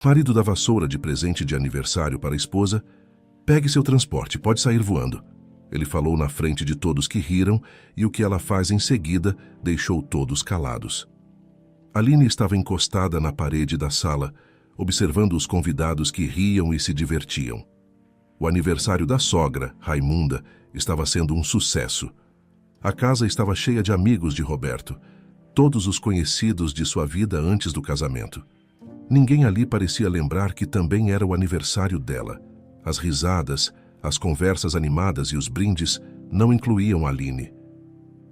Marido da vassoura de presente de aniversário para a esposa, pegue seu transporte, pode sair voando. Ele falou na frente de todos que riram e o que ela faz em seguida deixou todos calados. Aline estava encostada na parede da sala, observando os convidados que riam e se divertiam. O aniversário da sogra, Raimunda, estava sendo um sucesso. A casa estava cheia de amigos de Roberto, todos os conhecidos de sua vida antes do casamento. Ninguém ali parecia lembrar que também era o aniversário dela. As risadas, as conversas animadas e os brindes não incluíam Aline.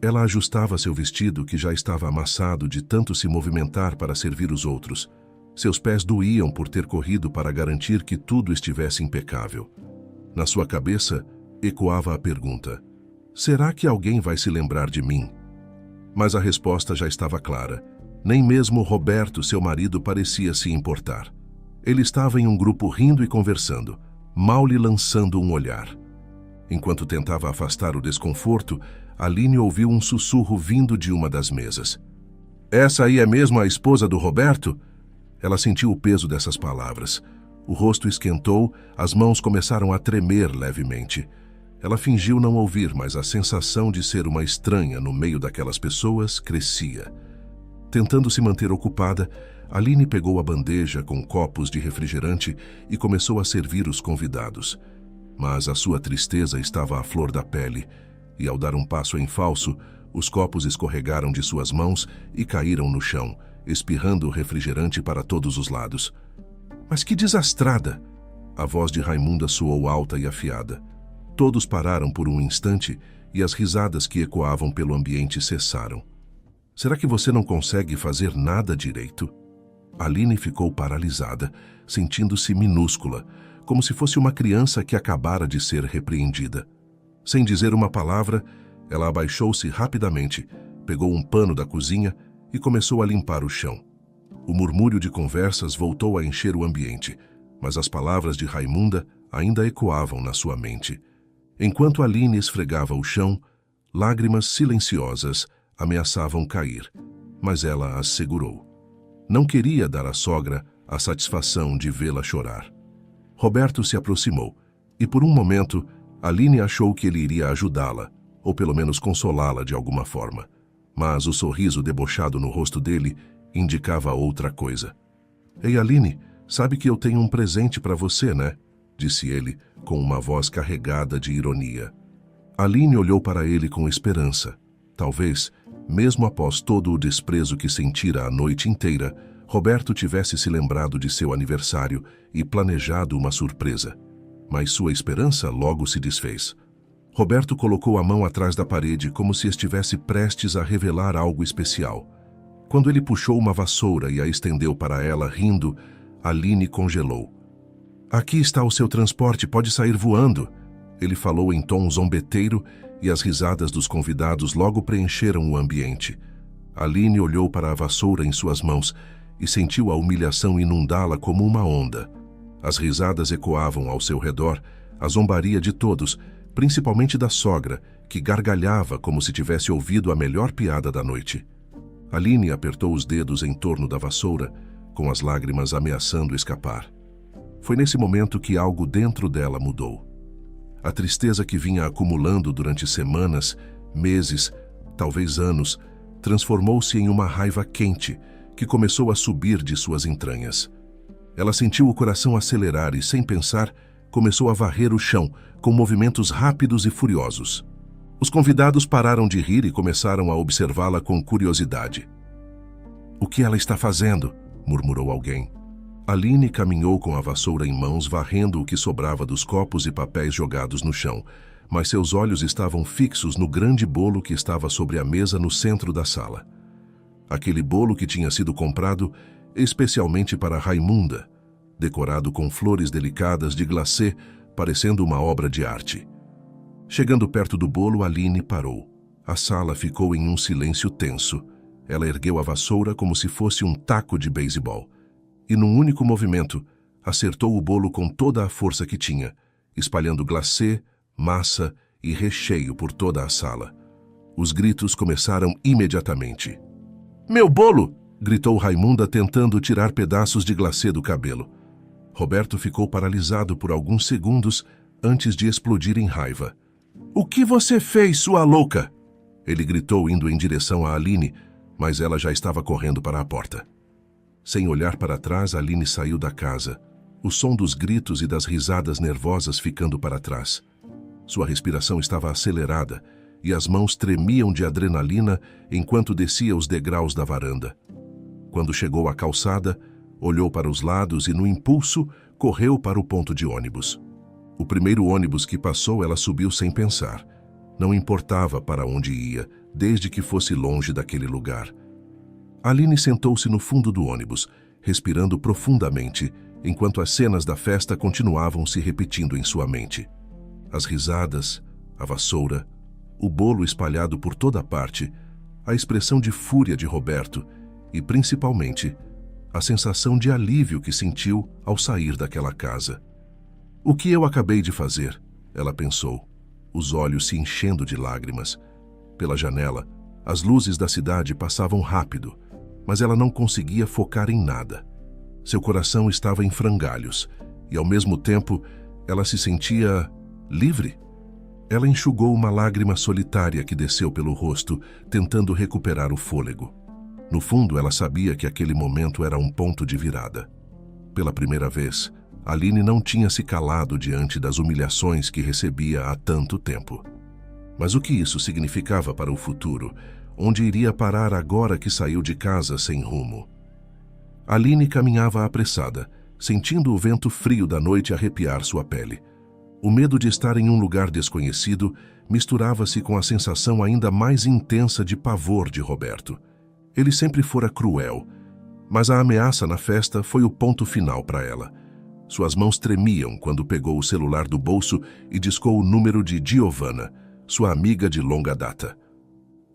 Ela ajustava seu vestido, que já estava amassado de tanto se movimentar para servir os outros. Seus pés doíam por ter corrido para garantir que tudo estivesse impecável. Na sua cabeça, ecoava a pergunta: será que alguém vai se lembrar de mim? Mas a resposta já estava clara. Nem mesmo Roberto, seu marido, parecia se importar. Ele estava em um grupo rindo e conversando, mal lhe lançando um olhar. Enquanto tentava afastar o desconforto, Aline ouviu um sussurro vindo de uma das mesas. Essa aí é mesmo a esposa do Roberto? Ela sentiu o peso dessas palavras. O rosto esquentou, as mãos começaram a tremer levemente. Ela fingiu não ouvir, mas a sensação de ser uma estranha no meio daquelas pessoas crescia. Tentando se manter ocupada, Aline pegou a bandeja com copos de refrigerante e começou a servir os convidados. Mas a sua tristeza estava à flor da pele, e ao dar um passo em falso, os copos escorregaram de suas mãos e caíram no chão, espirrando o refrigerante para todos os lados. Mas que desastrada! A voz de Raimunda soou alta e afiada. Todos pararam por um instante e as risadas que ecoavam pelo ambiente cessaram. Será que você não consegue fazer nada direito? Aline ficou paralisada, sentindo-se minúscula, como se fosse uma criança que acabara de ser repreendida. Sem dizer uma palavra, ela abaixou-se rapidamente, pegou um pano da cozinha e começou a limpar o chão. O murmúrio de conversas voltou a encher o ambiente, mas as palavras de Raimunda ainda ecoavam na sua mente. Enquanto Aline esfregava o chão, lágrimas silenciosas ameaçavam cair, mas ela as segurou. Não queria dar à sogra a satisfação de vê-la chorar. Roberto se aproximou, e por um momento, Aline achou que ele iria ajudá-la, ou pelo menos consolá-la de alguma forma. Mas o sorriso debochado no rosto dele indicava outra coisa. Ei, Aline, sabe que eu tenho um presente para você, né? Disse ele, com uma voz carregada de ironia. Aline olhou para ele com esperança. Talvez, mesmo após todo o desprezo que sentira a noite inteira, Roberto tivesse se lembrado de seu aniversário e planejado uma surpresa. Mas sua esperança logo se desfez. Roberto colocou a mão atrás da parede como se estivesse prestes a revelar algo especial. Quando ele puxou uma vassoura e a estendeu para ela, rindo, Aline congelou. Aqui está o seu transporte, pode sair voando. Ele falou em tom zombeteiro e as risadas dos convidados logo preencheram o ambiente. Aline olhou para a vassoura em suas mãos e sentiu a humilhação inundá-la como uma onda. As risadas ecoavam ao seu redor, a zombaria de todos, principalmente da sogra, que gargalhava como se tivesse ouvido a melhor piada da noite. Aline apertou os dedos em torno da vassoura, com as lágrimas ameaçando escapar. Foi nesse momento que algo dentro dela mudou. A tristeza que vinha acumulando durante semanas, meses, talvez anos, transformou-se em uma raiva quente que começou a subir de suas entranhas. Ela sentiu o coração acelerar e, sem pensar, começou a varrer o chão com movimentos rápidos e furiosos. Os convidados pararam de rir e começaram a observá-la com curiosidade. "O que ela está fazendo?" murmurou alguém. Aline caminhou com a vassoura em mãos, varrendo o que sobrava dos copos e papéis jogados no chão, mas seus olhos estavam fixos no grande bolo que estava sobre a mesa no centro da sala. Aquele bolo que tinha sido comprado especialmente para Raimunda, decorado com flores delicadas de glacê, parecendo uma obra de arte. Chegando perto do bolo, Aline parou. A sala ficou em um silêncio tenso. Ela ergueu a vassoura como se fosse um taco de beisebol. E num único movimento, acertou o bolo com toda a força que tinha, espalhando glacê, massa e recheio por toda a sala. Os gritos começaram imediatamente. "Meu bolo!" gritou Raimunda, tentando tirar pedaços de glacê do cabelo. Roberto ficou paralisado por alguns segundos antes de explodir em raiva. "O que você fez, sua louca?" Ele gritou indo em direção a Aline, mas ela já estava correndo para a porta. Sem olhar para trás, Aline saiu da casa, o som dos gritos e das risadas nervosas ficando para trás. Sua respiração estava acelerada e as mãos tremiam de adrenalina enquanto descia os degraus da varanda. Quando chegou à calçada, olhou para os lados e, no impulso, correu para o ponto de ônibus. O primeiro ônibus que passou, ela subiu sem pensar. Não importava para onde ia, desde que fosse longe daquele lugar. Aline sentou-se no fundo do ônibus, respirando profundamente, enquanto as cenas da festa continuavam se repetindo em sua mente. As risadas, a vassoura, o bolo espalhado por toda parte, a expressão de fúria de Roberto e, principalmente, a sensação de alívio que sentiu ao sair daquela casa. "O que eu acabei de fazer?" ela pensou, os olhos se enchendo de lágrimas. Pela janela, as luzes da cidade passavam rápido, mas ela não conseguia focar em nada. Seu coração estava em frangalhos e, ao mesmo tempo, ela se sentia livre. Ela enxugou uma lágrima solitária que desceu pelo rosto, tentando recuperar o fôlego. No fundo, ela sabia que aquele momento era um ponto de virada. Pela primeira vez, Aline não tinha se calado diante das humilhações que recebia há tanto tempo. Mas o que isso significava para o futuro? Onde iria parar agora que saiu de casa sem rumo? Aline caminhava apressada, sentindo o vento frio da noite arrepiar sua pele. O medo de estar em um lugar desconhecido misturava-se com a sensação ainda mais intensa de pavor de Roberto. Ele sempre fora cruel, mas a ameaça na festa foi o ponto final para ela. Suas mãos tremiam quando pegou o celular do bolso e discou o número de Giovanna, sua amiga de longa data.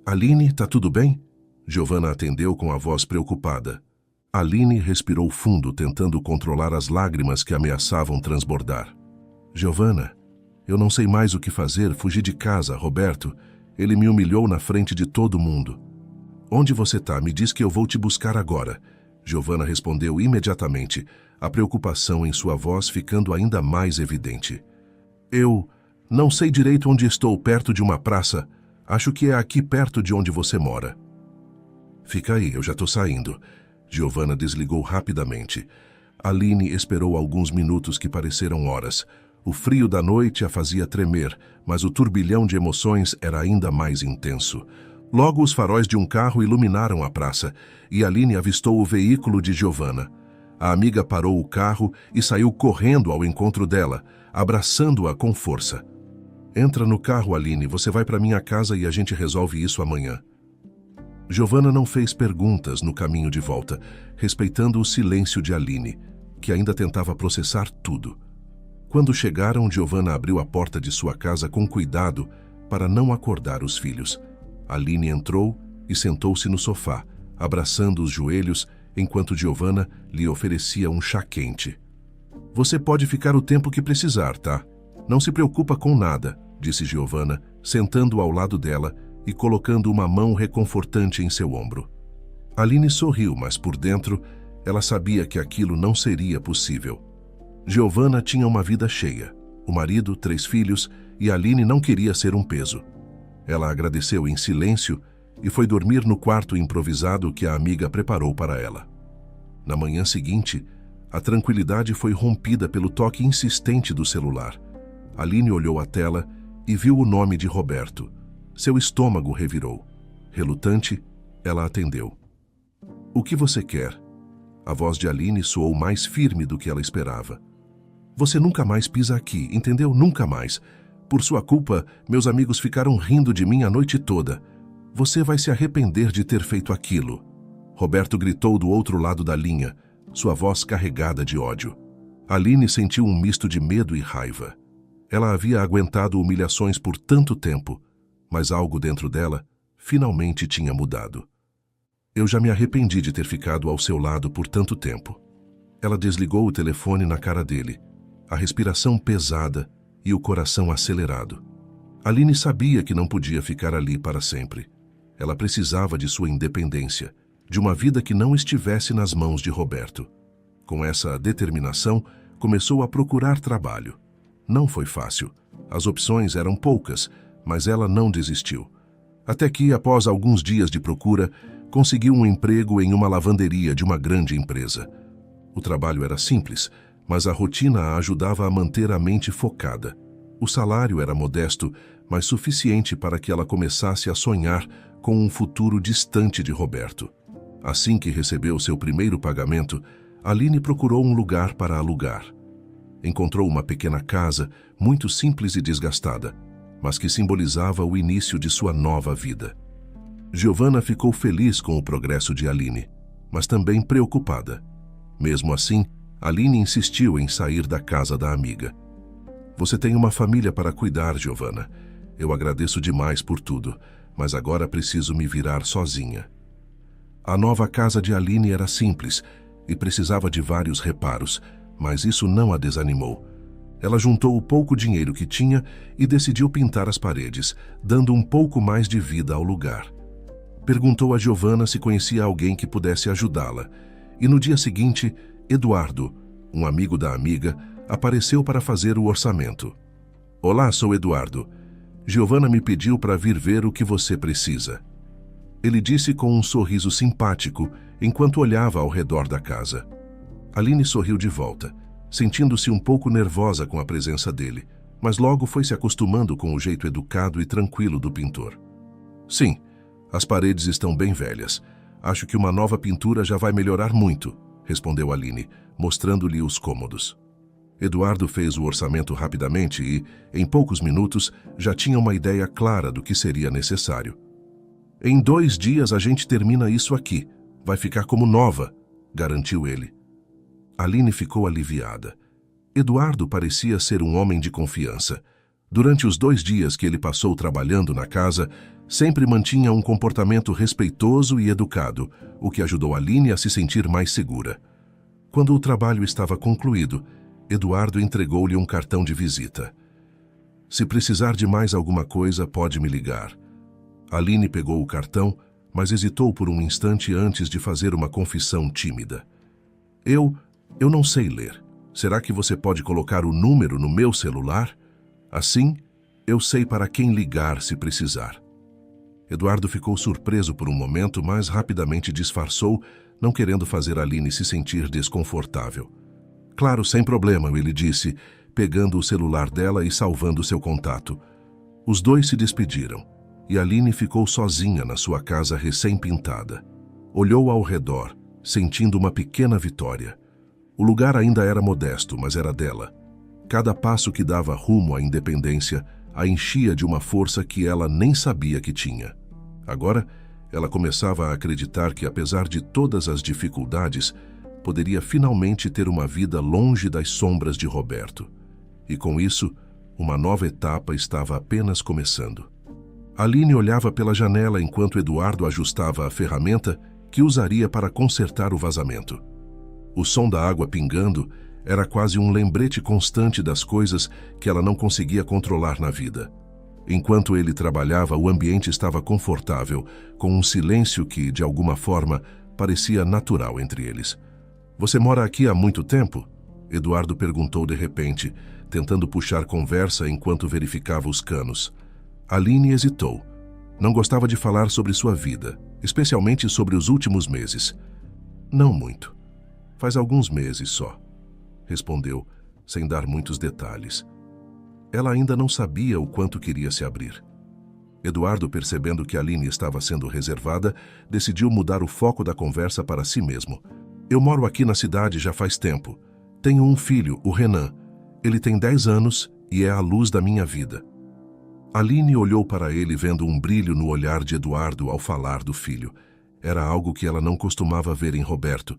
"Aline, tá tudo bem?" Giovanna atendeu com a voz preocupada. Aline respirou fundo, tentando controlar as lágrimas que ameaçavam transbordar. "Giovanna, eu não sei mais o que fazer, fugi de casa, Roberto. Ele me humilhou na frente de todo mundo." "Onde você tá? Me diz que eu vou te buscar agora." Giovanna respondeu imediatamente, a preocupação em sua voz ficando ainda mais evidente. "Eu não sei direito onde estou, perto de uma praça. Acho que é aqui perto de onde você mora." "Fica aí, eu já tô saindo." Giovanna desligou rapidamente. Aline esperou alguns minutos que pareceram horas. O frio da noite a fazia tremer, mas o turbilhão de emoções era ainda mais intenso. Logo, os faróis de um carro iluminaram a praça e Aline avistou o veículo de Giovanna. A amiga parou o carro e saiu correndo ao encontro dela, abraçando-a com força. "Entra no carro, Aline, você vai para minha casa e a gente resolve isso amanhã." Giovanna não fez perguntas no caminho de volta, respeitando o silêncio de Aline, que ainda tentava processar tudo. Quando chegaram, Giovanna abriu a porta de sua casa com cuidado para não acordar os filhos. Aline entrou e sentou-se no sofá, abraçando os joelhos, enquanto Giovanna lhe oferecia um chá quente. "Você pode ficar o tempo que precisar, tá? Não se preocupa com nada", disse Giovanna, sentando ao lado dela e colocando uma mão reconfortante em seu ombro. Aline sorriu, mas por dentro ela sabia que aquilo não seria possível. Giovanna tinha uma vida cheia, o marido, 3 filhos, e Aline não queria ser um peso. Ela agradeceu em silêncio e foi dormir no quarto improvisado que a amiga preparou para ela. Na manhã seguinte, a tranquilidade foi rompida pelo toque insistente do celular. Aline olhou a tela e viu o nome de Roberto. Seu estômago revirou. Relutante, ela atendeu. "O que você quer?" A voz de Aline soou mais firme do que ela esperava. "Você nunca mais pisa aqui, entendeu? Nunca mais. Por sua culpa, meus amigos ficaram rindo de mim a noite toda. Você vai se arrepender de ter feito aquilo." Roberto gritou do outro lado da linha, sua voz carregada de ódio. Aline sentiu um misto de medo e raiva. Ela havia aguentado humilhações por tanto tempo, mas algo dentro dela finalmente tinha mudado. "Eu já me arrependi de ter ficado ao seu lado por tanto tempo." Ela desligou o telefone na cara dele, a respiração pesada e o coração acelerado. Aline sabia que não podia ficar ali para sempre. Ela precisava de sua independência, de uma vida que não estivesse nas mãos de Roberto. Com essa determinação, começou a procurar trabalho. Não foi fácil. As opções eram poucas, mas ela não desistiu. Até que, após alguns dias de procura, conseguiu um emprego em uma lavanderia de uma grande empresa. O trabalho era simples, mas a rotina a ajudava a manter a mente focada. O salário era modesto, mas suficiente para que ela começasse a sonhar com um futuro distante de Roberto. Assim que recebeu seu primeiro pagamento, Aline procurou um lugar para alugar. Encontrou uma pequena casa, muito simples e desgastada, mas que simbolizava o início de sua nova vida. Giovanna ficou feliz com o progresso de Aline, mas também preocupada. Mesmo assim, Aline insistiu em sair da casa da amiga. Você tem uma família para cuidar, Giovanna. Eu agradeço demais por tudo, mas agora preciso me virar sozinha. A nova casa de Aline era simples e precisava de vários reparos, mas isso não a desanimou. Ela juntou o pouco dinheiro que tinha e decidiu pintar as paredes, dando um pouco mais de vida ao lugar. Perguntou a Giovanna se conhecia alguém que pudesse ajudá-la, e no dia seguinte, Eduardo, um amigo da amiga, apareceu para fazer o orçamento. Olá, sou Eduardo. Giovanna me pediu para vir ver o que você precisa. Ele disse com um sorriso simpático, enquanto olhava ao redor da casa. Aline sorriu de volta, sentindo-se um pouco nervosa com a presença dele, mas logo foi se acostumando com o jeito educado e tranquilo do pintor. Sim, as paredes estão bem velhas. Acho que uma nova pintura já vai melhorar muito, respondeu Aline, mostrando-lhe os cômodos. Eduardo fez o orçamento rapidamente e, em poucos minutos, já tinha uma ideia clara do que seria necessário. Em 2 dias a gente termina isso aqui. Vai ficar como nova, garantiu ele. Aline ficou aliviada. Eduardo parecia ser um homem de confiança. Durante os 2 dias que ele passou trabalhando na casa, sempre mantinha um comportamento respeitoso e educado, o que ajudou Aline a se sentir mais segura. Quando o trabalho estava concluído, Eduardo entregou-lhe um cartão de visita. Se precisar de mais alguma coisa, pode me ligar. Aline pegou o cartão, mas hesitou por um instante antes de fazer uma confissão tímida. Eu não sei ler. Será que você pode colocar o número no meu celular? Assim, eu sei para quem ligar se precisar. Eduardo ficou surpreso por um momento, mas rapidamente disfarçou, não querendo fazer Aline se sentir desconfortável. Claro, sem problema, ele disse, pegando o celular dela e salvando seu contato. Os dois se despediram, e Aline ficou sozinha na sua casa recém-pintada. Olhou ao redor, sentindo uma pequena vitória. O lugar ainda era modesto, mas era dela. Cada passo que dava rumo à independência a enchia de uma força que ela nem sabia que tinha. Agora, ela começava a acreditar que, apesar de todas as dificuldades, poderia finalmente ter uma vida longe das sombras de Roberto. E com isso, uma nova etapa estava apenas começando. Aline olhava pela janela enquanto Eduardo ajustava a ferramenta que usaria para consertar o vazamento. O som da água pingando era quase um lembrete constante das coisas que ela não conseguia controlar na vida. Enquanto ele trabalhava, o ambiente estava confortável, com um silêncio que, de alguma forma, parecia natural entre eles. Você mora aqui há muito tempo? Eduardo perguntou de repente, tentando puxar conversa enquanto verificava os canos. Aline hesitou. Não gostava de falar sobre sua vida, especialmente sobre os últimos meses. Não muito. Faz alguns meses só, respondeu, sem dar muitos detalhes. Ela ainda não sabia o quanto queria se abrir. Eduardo, percebendo que Aline estava sendo reservada, decidiu mudar o foco da conversa para si mesmo. Eu moro aqui na cidade já faz tempo. Tenho um filho, o Renan. Ele tem 10 anos e é a luz da minha vida. Aline olhou para ele vendo um brilho no olhar de Eduardo ao falar do filho. Era algo que ela não costumava ver em Roberto,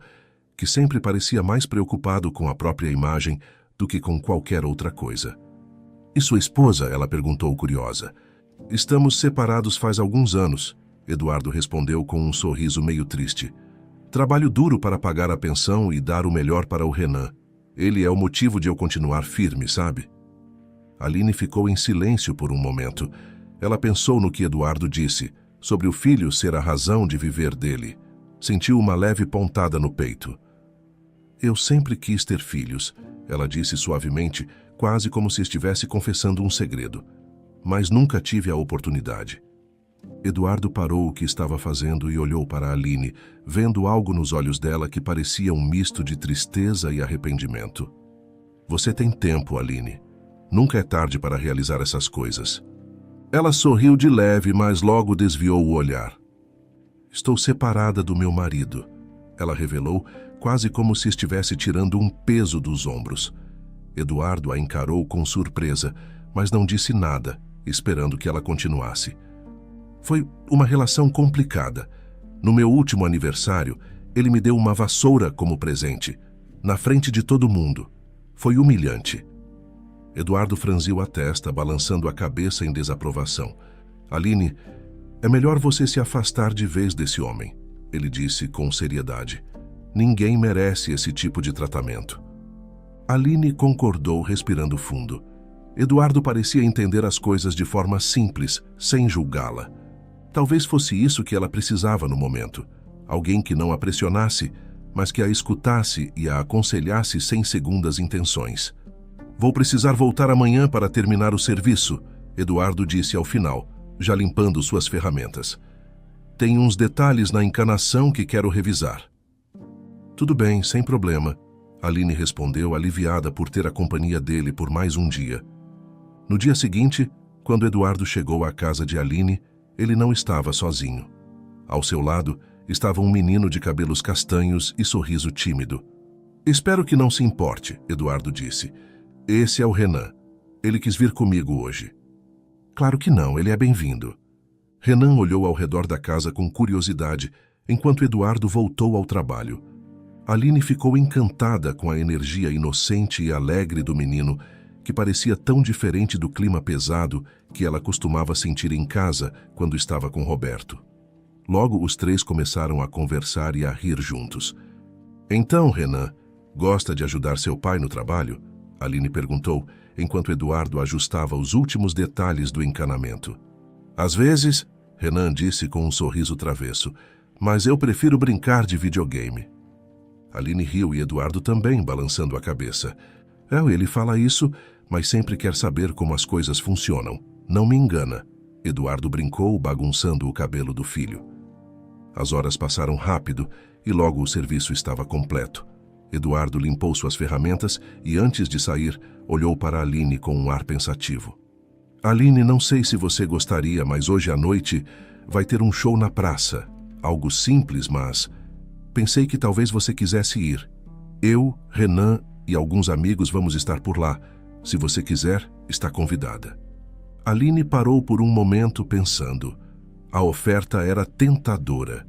que sempre parecia mais preocupado com a própria imagem do que com qualquer outra coisa. E sua esposa? Ela perguntou curiosa. Estamos separados faz alguns anos, Eduardo respondeu com um sorriso meio triste. Trabalho duro para pagar a pensão e dar o melhor para o Renan. Ele é o motivo de eu continuar firme, sabe? Aline ficou em silêncio por um momento. Ela pensou no que Eduardo disse, sobre o filho ser a razão de viver dele. Sentiu uma leve pontada no peito. Eu sempre quis ter filhos. Ela disse suavemente, quase como se estivesse confessando um segredo. Mas nunca tive a oportunidade. Eduardo parou o que estava fazendo e olhou para Aline, vendo algo nos olhos dela que parecia um misto de tristeza e arrependimento. Você tem tempo, Aline. Nunca é tarde para realizar essas coisas. Ela sorriu de leve, mas logo desviou o olhar. Estou separada do meu marido, ela revelou, quase como se estivesse tirando um peso dos ombros. Eduardo a encarou com surpresa, mas não disse nada, esperando que ela continuasse. Foi uma relação complicada. No meu último aniversário, ele me deu uma vassoura como presente, na frente de todo mundo. Foi humilhante. Eduardo franziu a testa, balançando a cabeça em desaprovação. Aline, é melhor você se afastar de vez desse homem, ele disse com seriedade. Ninguém merece esse tipo de tratamento. Aline concordou, respirando fundo. Eduardo parecia entender as coisas de forma simples, sem julgá-la. Talvez fosse isso que ela precisava no momento. Alguém que não a pressionasse, mas que a escutasse e a aconselhasse sem segundas intenções. Vou precisar voltar amanhã para terminar o serviço, Eduardo disse ao final, já limpando suas ferramentas. Tem uns detalhes na encanação que quero revisar. Tudo bem, sem problema, Aline respondeu, aliviada por ter a companhia dele por mais um dia. No dia seguinte, quando Eduardo chegou à casa de Aline, ele não estava sozinho. Ao seu lado estava um menino de cabelos castanhos e sorriso tímido. Espero que não se importe, Eduardo disse. Esse é o Renan. Ele quis vir comigo hoje. Claro que não, ele é bem-vindo. Renan olhou ao redor da casa com curiosidade, enquanto Eduardo voltou ao trabalho. Aline ficou encantada com a energia inocente e alegre do menino, que parecia tão diferente do clima pesado que ela costumava sentir em casa quando estava com Roberto. Logo, os três começaram a conversar e a rir juntos. Então, Renan, gosta de ajudar seu pai no trabalho? Aline perguntou, enquanto Eduardo ajustava os últimos detalhes do encanamento. Às vezes, Renan disse com um sorriso travesso, mas eu prefiro brincar de videogame. Aline riu e Eduardo também, balançando a cabeça. Ele fala isso, mas sempre quer saber como as coisas funcionam. Não me engana. Eduardo brincou, bagunçando o cabelo do filho. As horas passaram rápido e logo o serviço estava completo. Eduardo limpou suas ferramentas e, antes de sair, olhou para Aline com um ar pensativo. Aline, não sei se você gostaria, mas hoje à noite vai ter um show na praça. Algo simples, mas pensei que talvez você quisesse ir. Eu, Renan e alguns amigos vamos estar por lá. Se você quiser, está convidada. Aline parou por um momento pensando. A oferta era tentadora.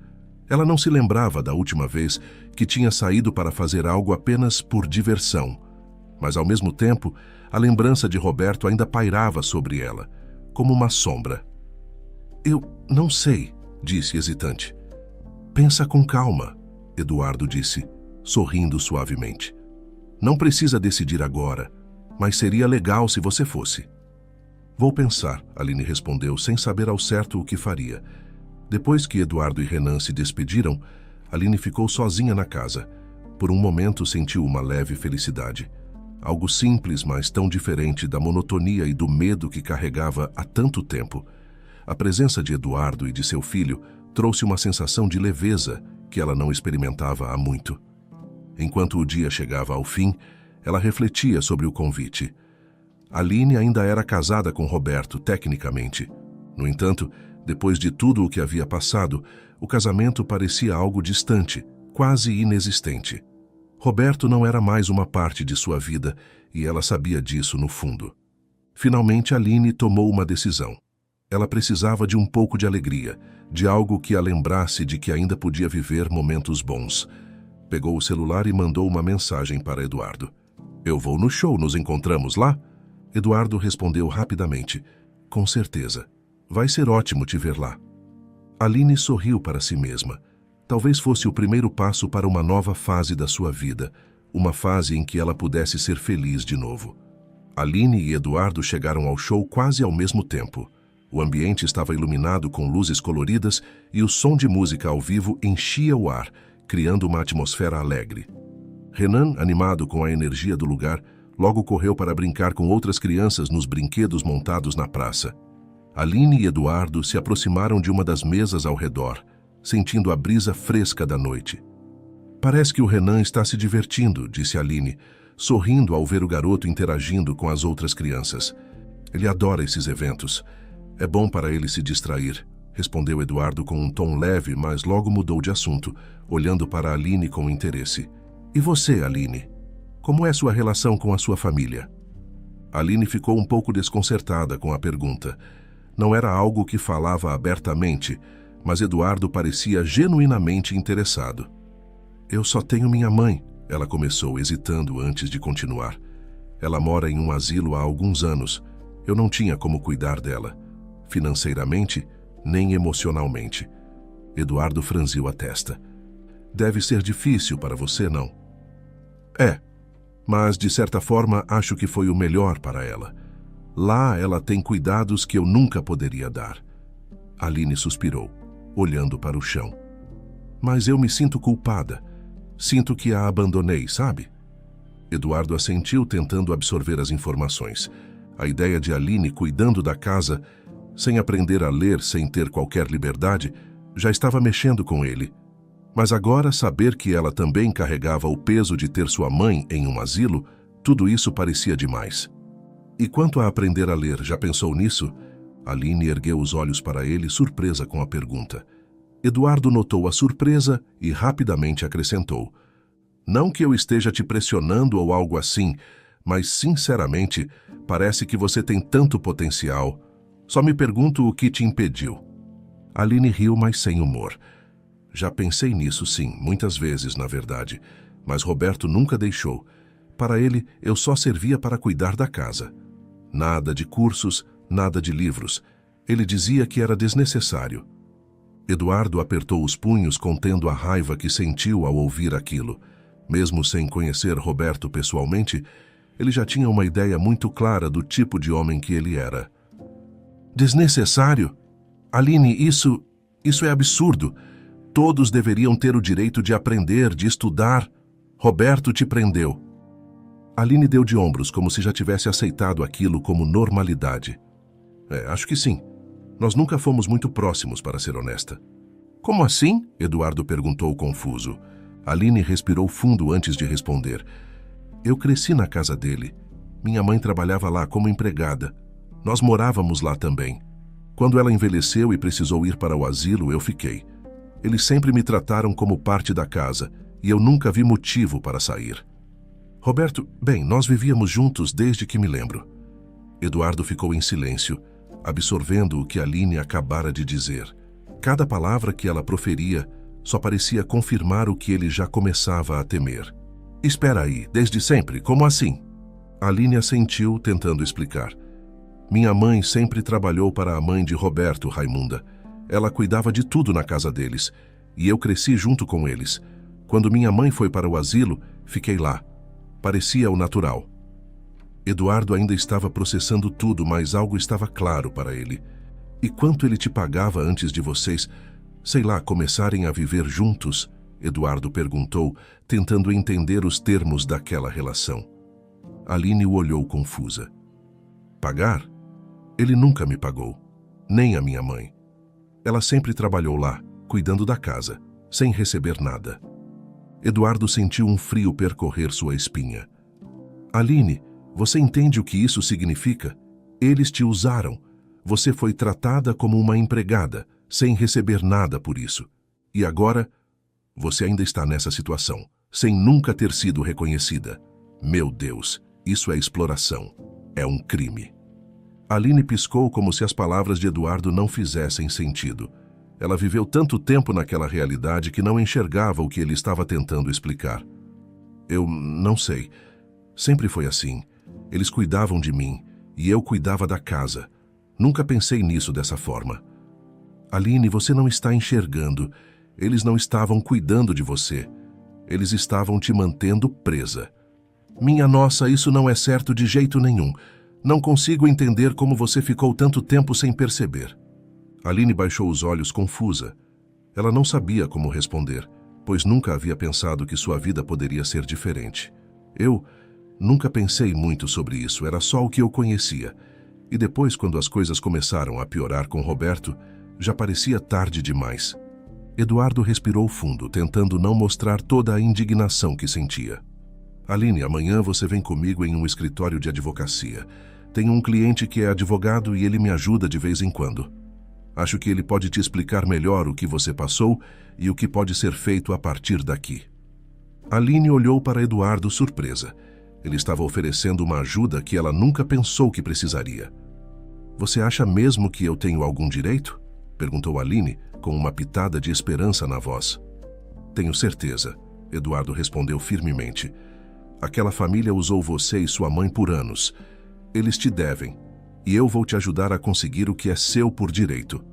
Ela não se lembrava da última vez que tinha saído para fazer algo apenas por diversão. Mas, ao mesmo tempo, a lembrança de Roberto ainda pairava sobre ela, como uma sombra. Eu não sei, disse hesitante. Pensa com calma, Eduardo disse, sorrindo suavemente. Não precisa decidir agora, mas seria legal se você fosse. Vou pensar, Aline respondeu, sem saber ao certo o que faria. Depois que Eduardo e Renan se despediram, Aline ficou sozinha na casa. Por um momento sentiu uma leve felicidade. Algo simples, mas tão diferente da monotonia e do medo que carregava há tanto tempo. A presença de Eduardo e de seu filho trouxe uma sensação de leveza que ela não experimentava há muito. Enquanto o dia chegava ao fim, ela refletia sobre o convite. Aline ainda era casada com Roberto, tecnicamente. No entanto, depois de tudo o que havia passado, o casamento parecia algo distante, quase inexistente. Roberto não era mais uma parte de sua vida e ela sabia disso no fundo. Finalmente, Aline tomou uma decisão. Ela precisava de um pouco de alegria, de algo que a lembrasse de que ainda podia viver momentos bons. Pegou o celular e mandou uma mensagem para Eduardo. Eu vou no show, nos encontramos lá? Eduardo respondeu rapidamente. Com certeza. Vai ser ótimo te ver lá. Aline sorriu para si mesma. Talvez fosse o primeiro passo para uma nova fase da sua vida, uma fase em que ela pudesse ser feliz de novo. Aline e Eduardo chegaram ao show quase ao mesmo tempo. O ambiente estava iluminado com luzes coloridas e o som de música ao vivo enchia o ar, criando uma atmosfera alegre. Renan, animado com a energia do lugar, logo correu para brincar com outras crianças nos brinquedos montados na praça. Aline e Eduardo se aproximaram de uma das mesas ao redor, sentindo a brisa fresca da noite. Parece que o Renan está se divertindo, disse Aline, sorrindo ao ver o garoto interagindo com as outras crianças. Ele adora esses eventos. É bom para ele se distrair, respondeu Eduardo com um tom leve, mas logo mudou de assunto, olhando para Aline com interesse. E você, Aline? Como é sua relação com a sua família? Aline ficou um pouco desconcertada com a pergunta. Não era algo que falava abertamente, mas Eduardo parecia genuinamente interessado. Eu só tenho minha mãe, ela começou, hesitando antes de continuar. Ela mora em um asilo há alguns anos. Eu não tinha como cuidar dela, financeiramente, nem emocionalmente. Eduardo franziu a testa. Deve ser difícil para você, não? É, mas de certa forma acho que foi o melhor para ela. Lá ela tem cuidados que eu nunca poderia dar. Aline suspirou, olhando para o chão. Mas eu me sinto culpada. Sinto que a abandonei, sabe? Eduardo assentiu, tentando absorver as informações. A ideia de Aline cuidando da casa, sem aprender a ler, sem ter qualquer liberdade, já estava mexendo com ele. Mas agora, saber que ela também carregava o peso de ter sua mãe em um asilo, tudo isso parecia demais. E quanto a aprender a ler, já pensou nisso? Aline ergueu os olhos para ele, surpresa com a pergunta. Eduardo notou a surpresa e rapidamente acrescentou. Não que eu esteja te pressionando ou algo assim, mas, sinceramente, parece que você tem tanto potencial. Só me pergunto o que te impediu. Aline riu, mas sem humor. Já pensei nisso, sim, muitas vezes, na verdade, mas Roberto nunca deixou. Para ele, eu só servia para cuidar da casa. Nada de cursos, nada de livros. Ele dizia que era desnecessário. Eduardo apertou os punhos, contendo a raiva que sentiu ao ouvir aquilo. Mesmo sem conhecer Roberto pessoalmente, ele já tinha uma ideia muito clara do tipo de homem que ele era. Desnecessário? Aline, isso é absurdo. Todos deveriam ter o direito de aprender, de estudar. Roberto te prendeu. Aline deu de ombros, como se já tivesse aceitado aquilo como normalidade. Acho que sim. Nós nunca fomos muito próximos, para ser honesta. Como assim? Eduardo perguntou confuso. Aline respirou fundo antes de responder. Eu cresci na casa dele. Minha mãe trabalhava lá como empregada. Nós morávamos lá também. Quando ela envelheceu e precisou ir para o asilo, eu fiquei. Eles sempre me trataram como parte da casa, e eu nunca vi motivo para sair. Roberto, bem, nós vivíamos juntos desde que me lembro. Eduardo ficou em silêncio, absorvendo o que Aline acabara de dizer. Cada palavra que ela proferia só parecia confirmar o que ele já começava a temer. Espera aí, desde sempre, como assim? Aline assentiu, tentando explicar. Minha mãe sempre trabalhou para a mãe de Roberto, Raimunda. Ela cuidava de tudo na casa deles, e eu cresci junto com eles. Quando minha mãe foi para o asilo, fiquei lá. Parecia o natural. Eduardo ainda estava processando tudo, mas algo estava claro para ele. E quanto ele te pagava antes de vocês, sei lá, começarem a viver juntos? Eduardo perguntou, tentando entender os termos daquela relação. Aline o olhou confusa. Pagar? Ele nunca me pagou, nem a minha mãe. Ela sempre trabalhou lá, cuidando da casa, sem receber nada. Eduardo sentiu um frio percorrer sua espinha. Aline, você entende o que isso significa? Eles te usaram. Você foi tratada como uma empregada, sem receber nada por isso. E agora, você ainda está nessa situação, sem nunca ter sido reconhecida. Meu Deus, isso é exploração. É um crime. Aline piscou como se as palavras de Eduardo não fizessem sentido. Ela viveu tanto tempo naquela realidade que não enxergava o que ele estava tentando explicar. Eu não sei. Sempre foi assim. Eles cuidavam de mim e eu cuidava da casa. Nunca pensei nisso dessa forma. Aline, você não está enxergando. Eles não estavam cuidando de você. Eles estavam te mantendo presa. Minha nossa, isso não é certo de jeito nenhum. Não consigo entender como você ficou tanto tempo sem perceber. Aline baixou os olhos confusa. Ela não sabia como responder. pois nunca havia pensado que sua vida poderia ser diferente. Eu nunca pensei muito sobre isso, era só o que eu conhecia. E depois, quando as coisas começaram a piorar com Roberto, já parecia tarde demais. Eduardo respirou fundo, tentando não mostrar toda a indignação que sentia. Aline, amanhã você vem comigo em um escritório de advocacia. Tenho um cliente que é advogado e ele me ajuda de vez em quando. Acho que ele pode te explicar melhor o que você passou e o que pode ser feito a partir daqui. Aline olhou para Eduardo surpresa. Ele estava oferecendo uma ajuda que ela nunca pensou que precisaria. Você acha mesmo que eu tenho algum direito? Perguntou Aline, com uma pitada de esperança na voz. Tenho certeza, Eduardo respondeu firmemente. Aquela família usou você e sua mãe por anos. Eles te devem, e eu vou te ajudar a conseguir o que é seu por direito.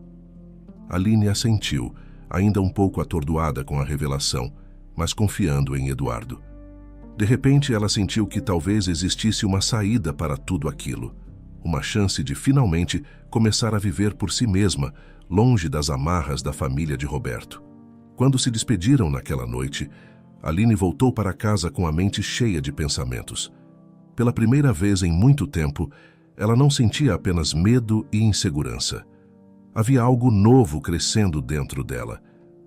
Aline assentiu, ainda um pouco atordoada com a revelação, mas confiando em Eduardo. De repente, ela sentiu que talvez existisse uma saída para tudo aquilo. Uma chance de finalmente começar a viver por si mesma, longe das amarras da família de Roberto. Quando se despediram naquela noite, Aline voltou para casa com a mente cheia de pensamentos. Pela primeira vez em muito tempo, ela não sentia apenas medo e insegurança. Havia algo novo crescendo dentro dela,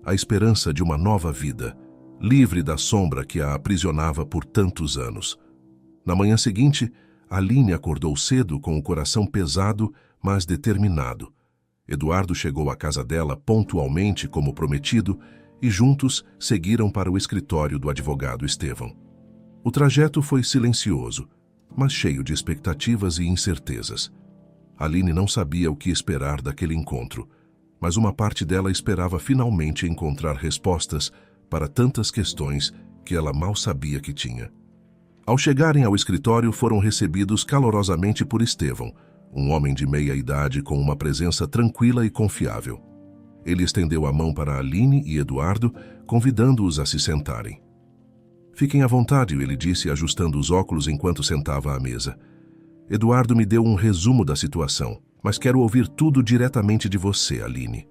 a esperança de uma nova vida, livre da sombra que a aprisionava por tantos anos. Na manhã seguinte, Aline acordou cedo com o coração pesado, mas determinado. Eduardo chegou à casa dela pontualmente como prometido e juntos seguiram para o escritório do advogado Estevão. O trajeto foi silencioso, mas cheio de expectativas e incertezas. Aline não sabia o que esperar daquele encontro, mas uma parte dela esperava finalmente encontrar respostas para tantas questões que ela mal sabia que tinha. Ao chegarem ao escritório, foram recebidos calorosamente por Estevão, um homem de meia idade com uma presença tranquila e confiável. Ele estendeu a mão para Aline e Eduardo, convidando-os a se sentarem. Fiquem à vontade, ele disse, ajustando os óculos enquanto sentava à mesa. Eduardo me deu um resumo da situação, mas quero ouvir tudo diretamente de você, Aline.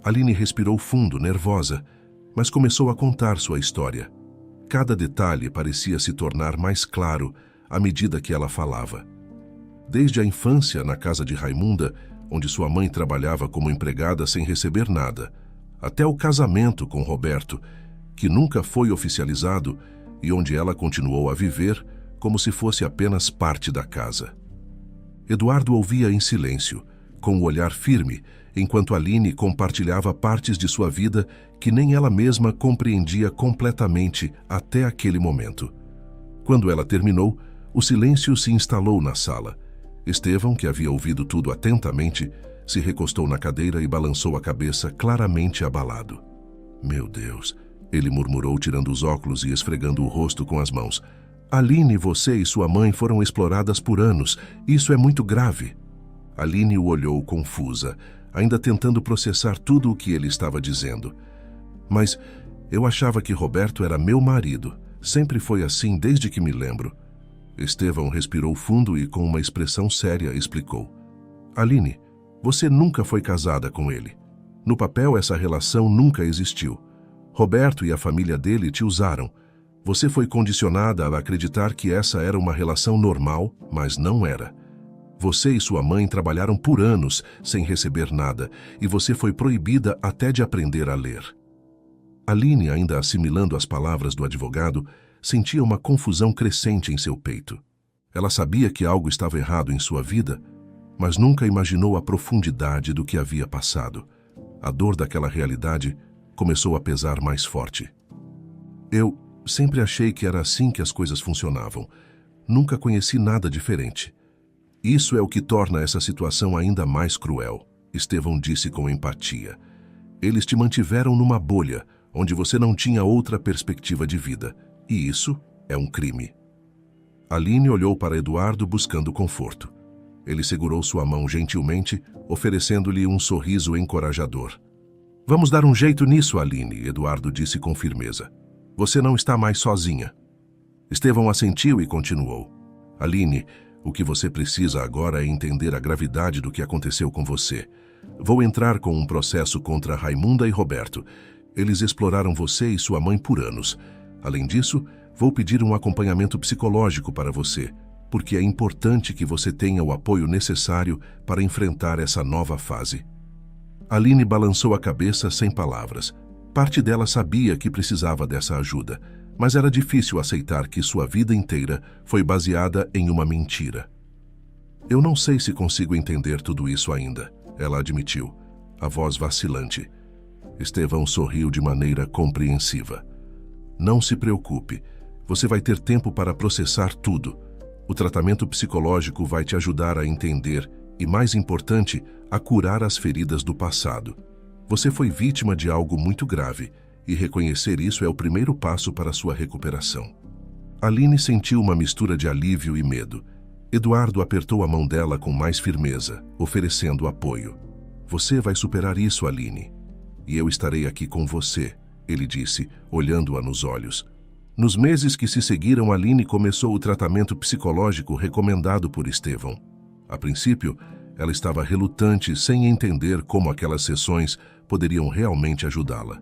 Aline respirou fundo, nervosa, mas começou a contar sua história. Cada detalhe parecia se tornar mais claro à medida que ela falava. Desde a infância na casa de Raimunda, onde sua mãe trabalhava como empregada sem receber nada, até o casamento com Roberto, que nunca foi oficializado e onde ela continuou a viver como se fosse apenas parte da casa. Eduardo ouvia em silêncio, com o olhar firme, enquanto Aline compartilhava partes de sua vida que nem ela mesma compreendia completamente até aquele momento. Quando ela terminou, o silêncio se instalou na sala. Estevão, que havia ouvido tudo atentamente, se recostou na cadeira e balançou a cabeça, claramente abalado. Meu Deus, ele murmurou, tirando os óculos e esfregando o rosto com as mãos. Aline, você e sua mãe foram exploradas por anos. Isso é muito grave. Aline o olhou confusa, ainda tentando processar tudo o que ele estava dizendo. Mas eu achava que Roberto era meu marido. Sempre foi assim desde que me lembro. Estevão respirou fundo e, com uma expressão séria, explicou. Aline, você nunca foi casada com ele. No papel, essa relação nunca existiu. Roberto e a família dele te usaram. Você foi condicionada a acreditar que essa era uma relação normal, mas não era. Você e sua mãe trabalharam por anos sem receber nada, e você foi proibida até de aprender a ler. Aline, ainda assimilando as palavras do advogado, sentia uma confusão crescente em seu peito. Ela sabia que algo estava errado em sua vida, mas nunca imaginou a profundidade do que havia passado. A dor daquela realidade começou a pesar mais forte. Eu sempre achei que era assim que as coisas funcionavam. Nunca conheci nada diferente. Isso é o que torna essa situação ainda mais cruel, Estevão disse com empatia. Eles te mantiveram numa bolha, onde você não tinha outra perspectiva de vida. E isso é um crime. Aline olhou para Eduardo buscando conforto. Ele segurou sua mão gentilmente, oferecendo-lhe um sorriso encorajador. Vamos dar um jeito nisso, Aline, Eduardo disse com firmeza. Você não está mais sozinha. Estevão assentiu e continuou. Aline, o que você precisa agora é entender a gravidade do que aconteceu com você. Vou entrar com um processo contra Raimunda e Roberto, Eles exploraram você e sua mãe por anos. Além disso, vou pedir um acompanhamento psicológico para você, porque é importante que você tenha o apoio necessário para enfrentar essa nova fase. Aline balançou a cabeça sem palavras. Parte dela sabia que precisava dessa ajuda, mas era difícil aceitar que sua vida inteira foi baseada em uma mentira. Eu não sei se consigo entender tudo isso ainda, ela admitiu, a voz vacilante. Estevão sorriu de maneira compreensiva. Não se preocupe, você vai ter tempo para processar tudo. O tratamento psicológico vai te ajudar a entender e, mais importante, a curar as feridas do passado. Você foi vítima de algo muito grave e reconhecer isso é o primeiro passo para sua recuperação. Aline sentiu uma mistura de alívio e medo. Eduardo apertou a mão dela com mais firmeza, oferecendo apoio. Você vai superar isso, Aline. E eu estarei aqui com você, ele disse, olhando-a nos olhos. Nos meses que se seguiram, Aline começou o tratamento psicológico recomendado por Estevão. A princípio, ela estava relutante, sem entender como aquelas sessões poderiam realmente ajudá-la.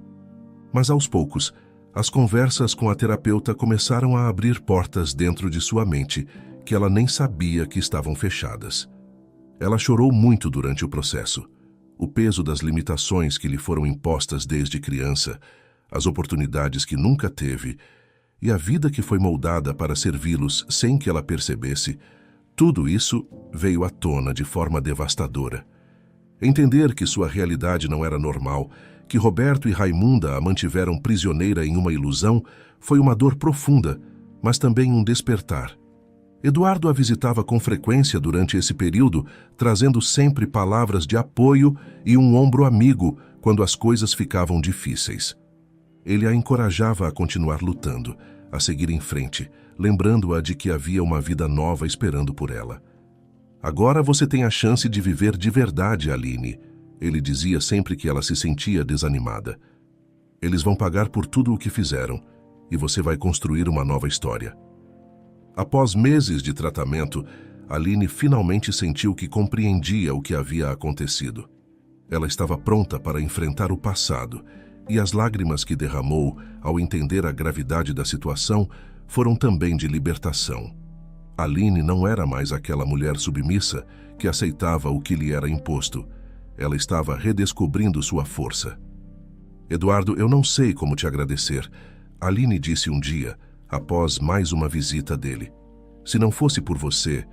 Mas aos poucos, as conversas com a terapeuta começaram a abrir portas dentro de sua mente que ela nem sabia que estavam fechadas. Ela chorou muito durante o processo. O peso das limitações que lhe foram impostas desde criança, as oportunidades que nunca teve e a vida que foi moldada para servi-los sem que ela percebesse, tudo isso veio à tona de forma devastadora. Entender que sua realidade não era normal, que Roberto e Raimunda a mantiveram prisioneira em uma ilusão, foi uma dor profunda, mas também um despertar. Eduardo a visitava com frequência durante esse período, trazendo sempre palavras de apoio e um ombro amigo quando as coisas ficavam difíceis. Ele a encorajava a continuar lutando, a seguir em frente, lembrando-a de que havia uma vida nova esperando por ela. Agora você tem a chance de viver de verdade, Aline, ele dizia sempre que ela se sentia desanimada. Eles vão pagar por tudo o que fizeram e você vai construir uma nova história. Após meses de tratamento, Aline finalmente sentiu que compreendia o que havia acontecido. Ela estava pronta para enfrentar o passado, e as lágrimas que derramou ao entender a gravidade da situação foram também de libertação. Aline não era mais aquela mulher submissa que aceitava o que lhe era imposto. Ela estava redescobrindo sua força. Eduardo, eu não sei como te agradecer, Aline disse um dia, após mais uma visita dele. Se não fosse por você,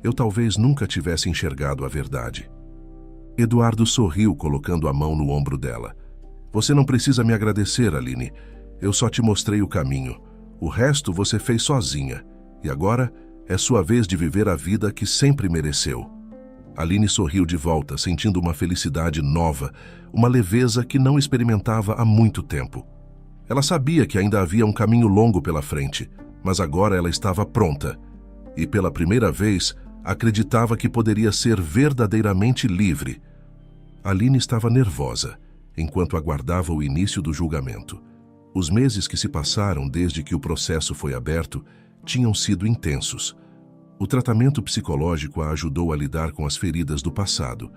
eu talvez nunca tivesse enxergado a verdade. Eduardo sorriu, colocando a mão no ombro dela. Você não precisa me agradecer, Aline. Eu só te mostrei o caminho. O resto você fez sozinha. E agora é sua vez de viver a vida que sempre mereceu. Aline sorriu de volta, sentindo uma felicidade nova, uma leveza que não experimentava há muito tempo. Ela sabia que ainda havia um caminho longo pela frente, mas agora ela estava pronta. E pela primeira vez, acreditava que poderia ser verdadeiramente livre. Aline estava nervosa, enquanto aguardava o início do julgamento. Os meses que se passaram desde que o processo foi aberto tinham sido intensos. O tratamento psicológico a ajudou a lidar com as feridas do passado,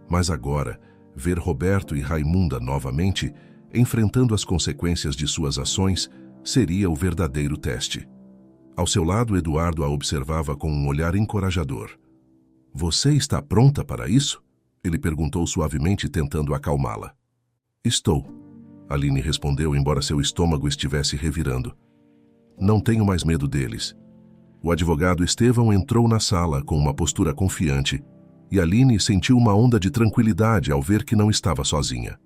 mas agora, ver Roberto e Raimunda novamente, enfrentando as consequências de suas ações, seria o verdadeiro teste. Ao seu lado, Eduardo a observava com um olhar encorajador. Você está pronta para isso? Ele perguntou suavemente, tentando acalmá-la. Estou, Aline respondeu, embora seu estômago estivesse revirando. Não tenho mais medo deles. O advogado Estevão entrou na sala com uma postura confiante e Aline sentiu uma onda de tranquilidade ao ver que não estava sozinha.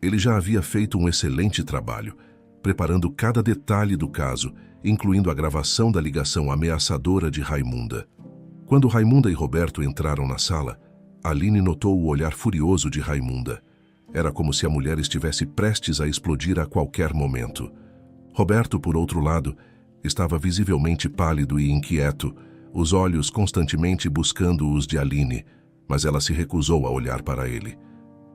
Ele já havia feito um excelente trabalho, preparando cada detalhe do caso, incluindo a gravação da ligação ameaçadora de Raimunda. Quando Raimunda e Roberto entraram na sala, Aline notou o olhar furioso de Raimunda. Era como se a mulher estivesse prestes a explodir a qualquer momento. Roberto, por outro lado, estava visivelmente pálido e inquieto, os olhos constantemente buscando os de Aline, mas ela se recusou a olhar para ele.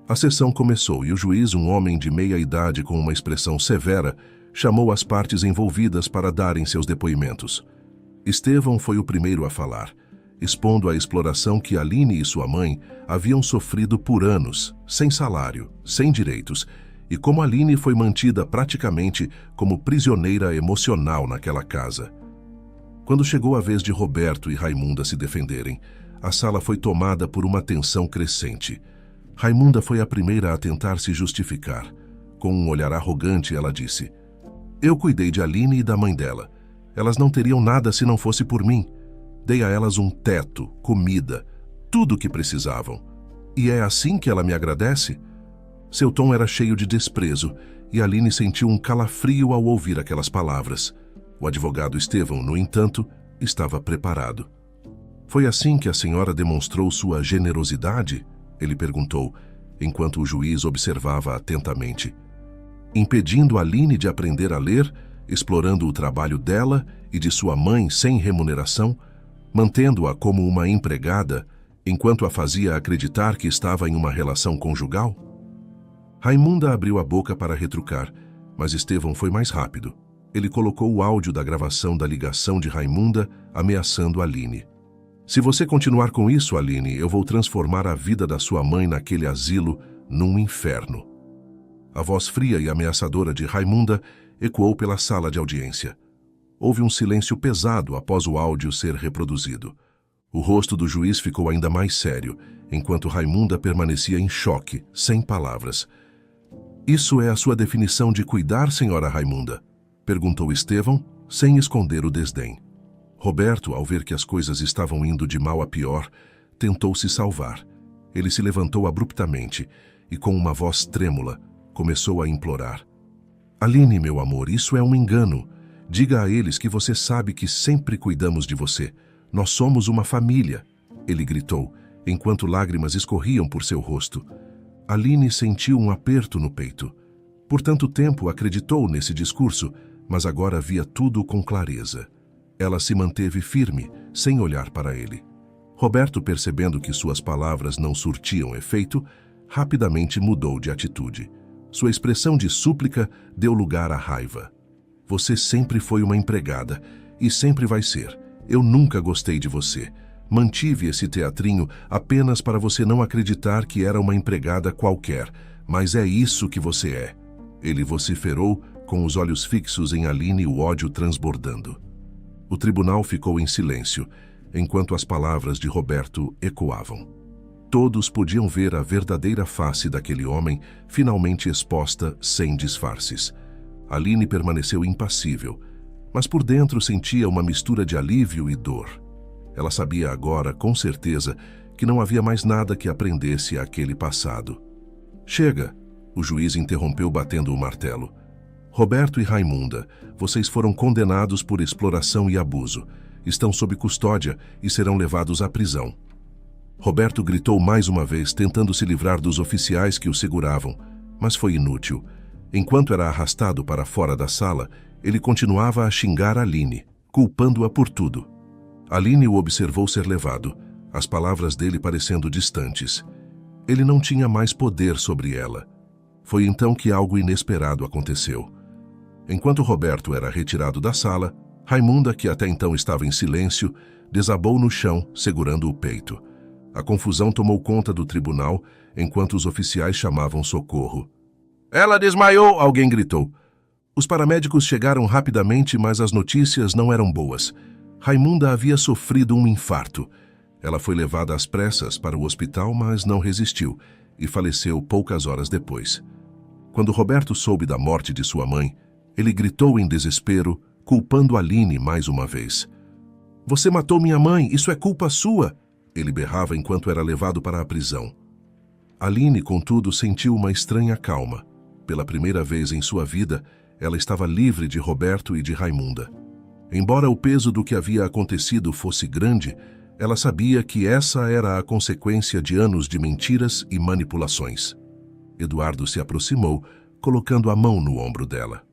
A sessão começou e o juiz, um homem de meia idade com uma expressão severa, chamou as partes envolvidas para darem seus depoimentos. Estevão foi o primeiro a falar, expondo a exploração que Aline e sua mãe haviam sofrido por anos, sem salário, sem direitos, e como Aline foi mantida praticamente como prisioneira emocional naquela casa. Quando chegou a vez de Roberto e Raimunda se defenderem, a sala foi tomada por uma tensão crescente. Raimunda foi a primeira a tentar se justificar. Com um olhar arrogante, ela disse: "Eu cuidei de Aline e da mãe dela. Elas não teriam nada se não fosse por mim. Dei a elas um teto, comida, tudo o que precisavam. E é assim que ela me agradece?" Seu tom era cheio de desprezo, e Aline sentiu um calafrio ao ouvir aquelas palavras. O advogado Estevão, no entanto, estava preparado. "Foi assim que a senhora demonstrou sua generosidade?" ele perguntou, enquanto o juiz observava atentamente. "Impedindo Aline de aprender a ler, explorando o trabalho dela e de sua mãe sem remuneração, mantendo-a como uma empregada, enquanto a fazia acreditar que estava em uma relação conjugal?" Raimunda abriu a boca para retrucar, mas Estevão foi mais rápido. Ele colocou o áudio da gravação da ligação de Raimunda, ameaçando Aline. "Se você continuar com isso, Aline, eu vou transformar a vida da sua mãe naquele asilo num inferno." A voz fria e ameaçadora de Raimunda ecoou pela sala de audiência. Houve um silêncio pesado após o áudio ser reproduzido. O rosto do juiz ficou ainda mais sério, enquanto Raimunda permanecia em choque, sem palavras. "Isso é a sua definição de cuidar, senhora Raimunda?" perguntou Estevão, sem esconder o desdém. Roberto, ao ver que as coisas estavam indo de mal a pior, tentou se salvar. Ele se levantou abruptamente e, com uma voz trêmula, começou a implorar: "Aline, meu amor, isso é um engano. Diga a eles que você sabe que sempre cuidamos de você. Nós somos uma família", ele gritou, enquanto lágrimas escorriam por seu rosto. Aline sentiu um aperto no peito. Por tanto tempo acreditou nesse discurso, mas agora via tudo com clareza. Ela se manteve firme, sem olhar para ele. Roberto, percebendo que suas palavras não surtiam efeito, rapidamente mudou de atitude. Sua expressão de súplica deu lugar à raiva. "Você sempre foi uma empregada, e sempre vai ser. Eu nunca gostei de você. Mantive esse teatrinho apenas para você não acreditar que era uma empregada qualquer, mas é isso que você é." Ele vociferou, com os olhos fixos em Aline e o ódio transbordando. O tribunal ficou em silêncio, enquanto as palavras de Roberto ecoavam. Todos podiam ver a verdadeira face daquele homem, finalmente exposta sem disfarces. Aline permaneceu impassível, mas por dentro sentia uma mistura de alívio e dor. Ela sabia agora, com certeza, que não havia mais nada que aprendesse àquele passado. "Chega!" o juiz interrompeu batendo o martelo. "Roberto e Raimunda, vocês foram condenados por exploração e abuso. Estão sob custódia e serão levados à prisão." Roberto gritou mais uma vez, tentando se livrar dos oficiais que o seguravam, mas foi inútil. Enquanto era arrastado para fora da sala, ele continuava a xingar Aline, culpando-a por tudo. Aline o observou ser levado, as palavras dele parecendo distantes. Ele não tinha mais poder sobre ela. Foi então que algo inesperado aconteceu. Enquanto Roberto era retirado da sala, Raimunda, que até então estava em silêncio, desabou no chão, segurando o peito. A confusão tomou conta do tribunal, enquanto os oficiais chamavam socorro. "Ela desmaiou!" alguém gritou. Os paramédicos chegaram rapidamente, mas as notícias não eram boas. Raimunda havia sofrido um infarto. Ela foi levada às pressas para o hospital, mas não resistiu e faleceu poucas horas depois. Quando Roberto soube da morte de sua mãe, ele gritou em desespero, culpando Aline mais uma vez. "Você matou minha mãe, isso é culpa sua!" ele berrava enquanto era levado para a prisão. Aline, contudo, sentiu uma estranha calma. Pela primeira vez em sua vida, ela estava livre de Roberto e de Raimunda. Embora o peso do que havia acontecido fosse grande, ela sabia que essa era a consequência de anos de mentiras e manipulações. Eduardo se aproximou, colocando a mão no ombro dela.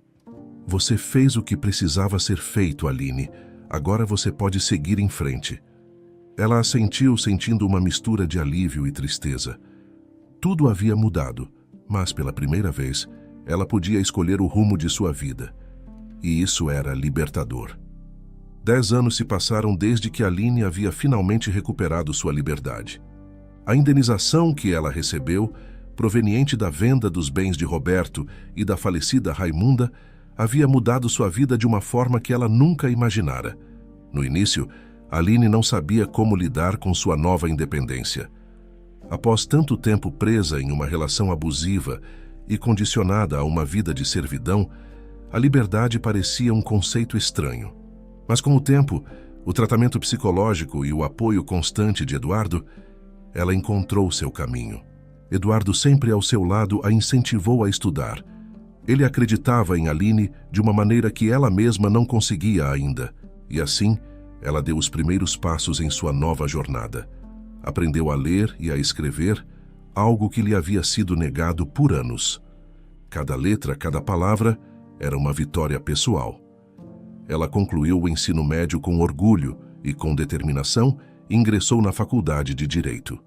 "Você fez o que precisava ser feito, Aline. Agora você pode seguir em frente." Ela assentiu, sentindo uma mistura de alívio e tristeza. Tudo havia mudado, mas pela primeira vez, ela podia escolher o rumo de sua vida. E isso era libertador. 10 anos se passaram desde que Aline havia finalmente recuperado sua liberdade. A indenização que ela recebeu proveniente da venda dos bens de Roberto e da falecida Raimunda, havia mudado sua vida de uma forma que ela nunca imaginara. No início, Aline não sabia como lidar com sua nova independência. Após tanto tempo presa em uma relação abusiva e condicionada a uma vida de servidão, a liberdade parecia um conceito estranho. Mas com o tempo, o tratamento psicológico e o apoio constante de Eduardo, ela encontrou seu caminho. Eduardo, sempre ao seu lado, a incentivou a estudar. Ele acreditava em Aline de uma maneira que ela mesma não conseguia ainda, e assim, ela deu os primeiros passos em sua nova jornada. Aprendeu a ler e a escrever, algo que lhe havia sido negado por anos. Cada letra, cada palavra, era uma vitória pessoal. Ela concluiu o ensino médio com orgulho e, com determinação, ingressou na faculdade de Direito.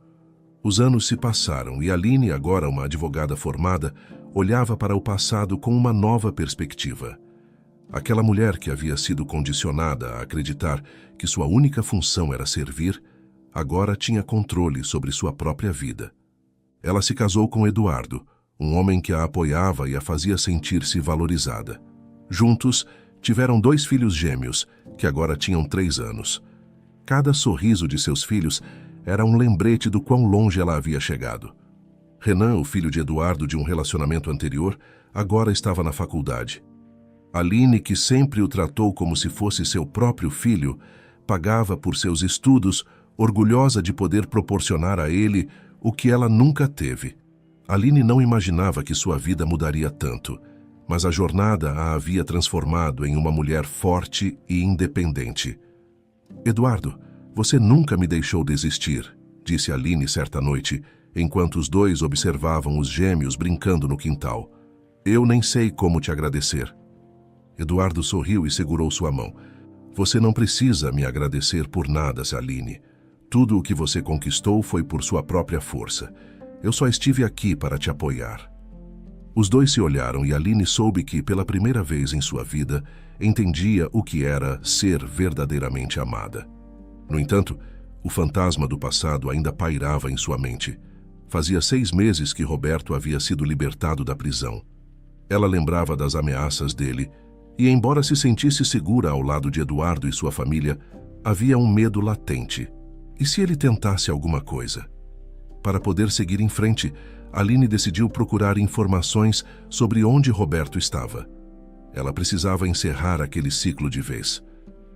Os anos se passaram e Aline, agora uma advogada formada, olhava para o passado com uma nova perspectiva. Aquela mulher que havia sido condicionada a acreditar que sua única função era servir, agora tinha controle sobre sua própria vida. Ela se casou com Eduardo, um homem que a apoiava e a fazia sentir-se valorizada. Juntos, tiveram 2 filhos gêmeos, que agora tinham 3 anos. Cada sorriso de seus filhos era um lembrete do quão longe ela havia chegado. Renan, o filho de Eduardo de um relacionamento anterior, agora estava na faculdade. Aline, que sempre o tratou como se fosse seu próprio filho, pagava por seus estudos, orgulhosa de poder proporcionar a ele o que ela nunca teve. Aline não imaginava que sua vida mudaria tanto, mas a jornada a havia transformado em uma mulher forte e independente. "Eduardo, você nunca me deixou desistir", disse Aline certa noite, enquanto os dois observavam os gêmeos brincando no quintal. "Eu nem sei como te agradecer." Eduardo sorriu e segurou sua mão. "Você não precisa me agradecer por nada, Aline. Tudo o que você conquistou foi por sua própria força. Eu só estive aqui para te apoiar." Os dois se olharam e Aline soube que, pela primeira vez em sua vida, entendia o que era ser verdadeiramente amada. No entanto, o fantasma do passado ainda pairava em sua mente. Fazia 6 meses que Roberto havia sido libertado da prisão. Ela lembrava das ameaças dele e, embora se sentisse segura ao lado de Eduardo e sua família, havia um medo latente. E se ele tentasse alguma coisa? Para poder seguir em frente, Aline decidiu procurar informações sobre onde Roberto estava. Ela precisava encerrar aquele ciclo de vez.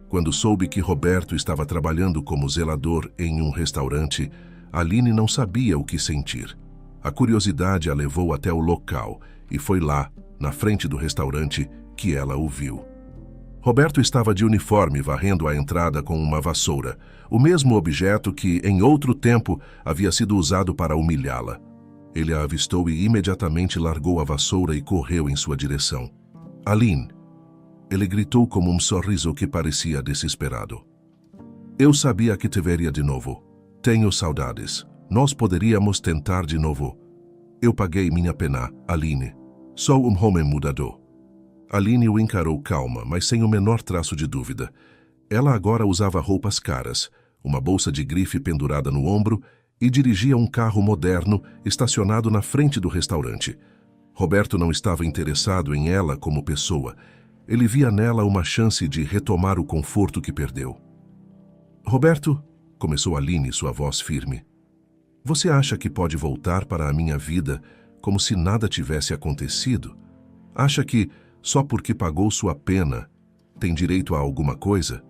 Quando soube que Roberto estava trabalhando como zelador em um restaurante, Aline não sabia o que sentir. A curiosidade a levou até o local e foi lá, na frente do restaurante, que ela o viu. Roberto estava de uniforme varrendo a entrada com uma vassoura, o mesmo objeto que, em outro tempo, havia sido usado para humilhá-la. Ele a avistou e imediatamente largou a vassoura e correu em sua direção. "Aline!" Ele gritou com um sorriso que parecia desesperado. "Eu sabia que te veria de novo. Tenho saudades. Nós poderíamos tentar de novo. Eu paguei minha pena, Aline. Sou um homem mudador." Aline o encarou calma, mas sem o menor traço de dúvida. Ela agora usava roupas caras, uma bolsa de grife pendurada no ombro e dirigia um carro moderno estacionado na frente do restaurante. Roberto não estava interessado em ela como pessoa. Ele via nela uma chance de retomar o conforto que perdeu. "Roberto", começou Aline, sua voz firme, "você acha que pode voltar para a minha vida como se nada tivesse acontecido? Acha que, só porque pagou sua pena, tem direito a alguma coisa?"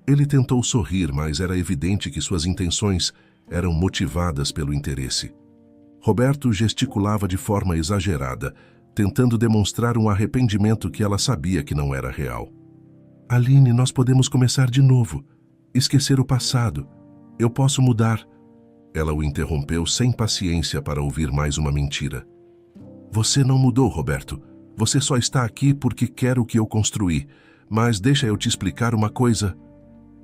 Ele tentou sorrir, mas era evidente que suas intenções eram motivadas pelo interesse. Roberto gesticulava de forma exagerada, tentando demonstrar um arrependimento que ela sabia que não era real. "Aline, nós podemos começar de novo. Esquecer o passado. Eu posso mudar." Ela o interrompeu sem paciência para ouvir mais uma mentira. "Você não mudou, Roberto. Você só está aqui porque quer o que eu construí. Mas deixa eu te explicar uma coisa."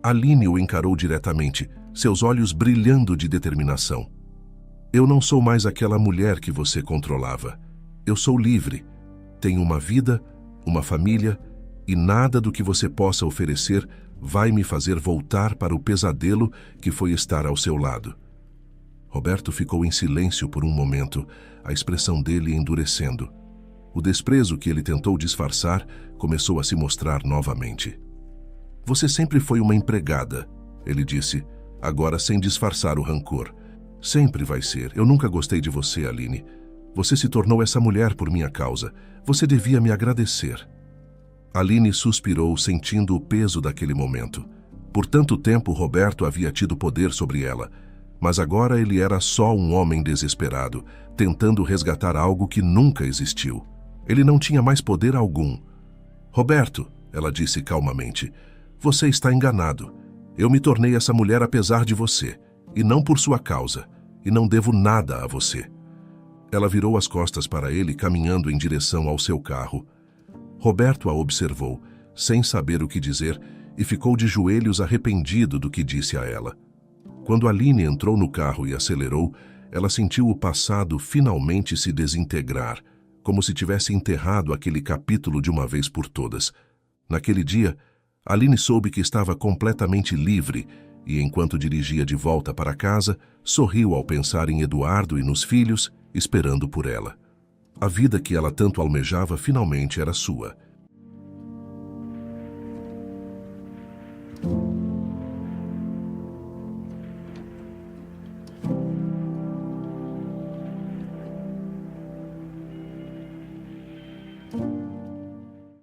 Aline o encarou diretamente, seus olhos brilhando de determinação. "Eu não sou mais aquela mulher que você controlava. Eu sou livre. Tenho uma vida, uma família, e nada do que você possa oferecer vai me fazer voltar para o pesadelo que foi estar ao seu lado." Roberto ficou em silêncio por um momento, a expressão dele endurecendo. O desprezo que ele tentou disfarçar começou a se mostrar novamente. Você sempre foi uma empregada, ele disse, agora sem disfarçar o rancor. Sempre vai ser. Eu nunca gostei de você, Aline. Você se tornou essa mulher por minha causa. Você devia me agradecer. Aline suspirou, sentindo o peso daquele momento. Por tanto tempo, Roberto havia tido poder sobre ela, mas agora ele era só um homem desesperado, tentando resgatar algo que nunca existiu. Ele não tinha mais poder algum. Roberto, ela disse calmamente, você está enganado. Eu me tornei essa mulher apesar de você, e não por sua causa, e não devo nada a você. Ela virou as costas para ele, caminhando em direção ao seu carro. Roberto a observou, sem saber o que dizer, e ficou de joelhos arrependido do que disse a ela. Quando Aline entrou no carro e acelerou, ela sentiu o passado finalmente se desintegrar, como se tivesse enterrado aquele capítulo de uma vez por todas. Naquele dia, Aline soube que estava completamente livre e, enquanto dirigia de volta para casa, sorriu ao pensar em Eduardo e nos filhos, esperando por ela. A vida que ela tanto almejava finalmente era sua,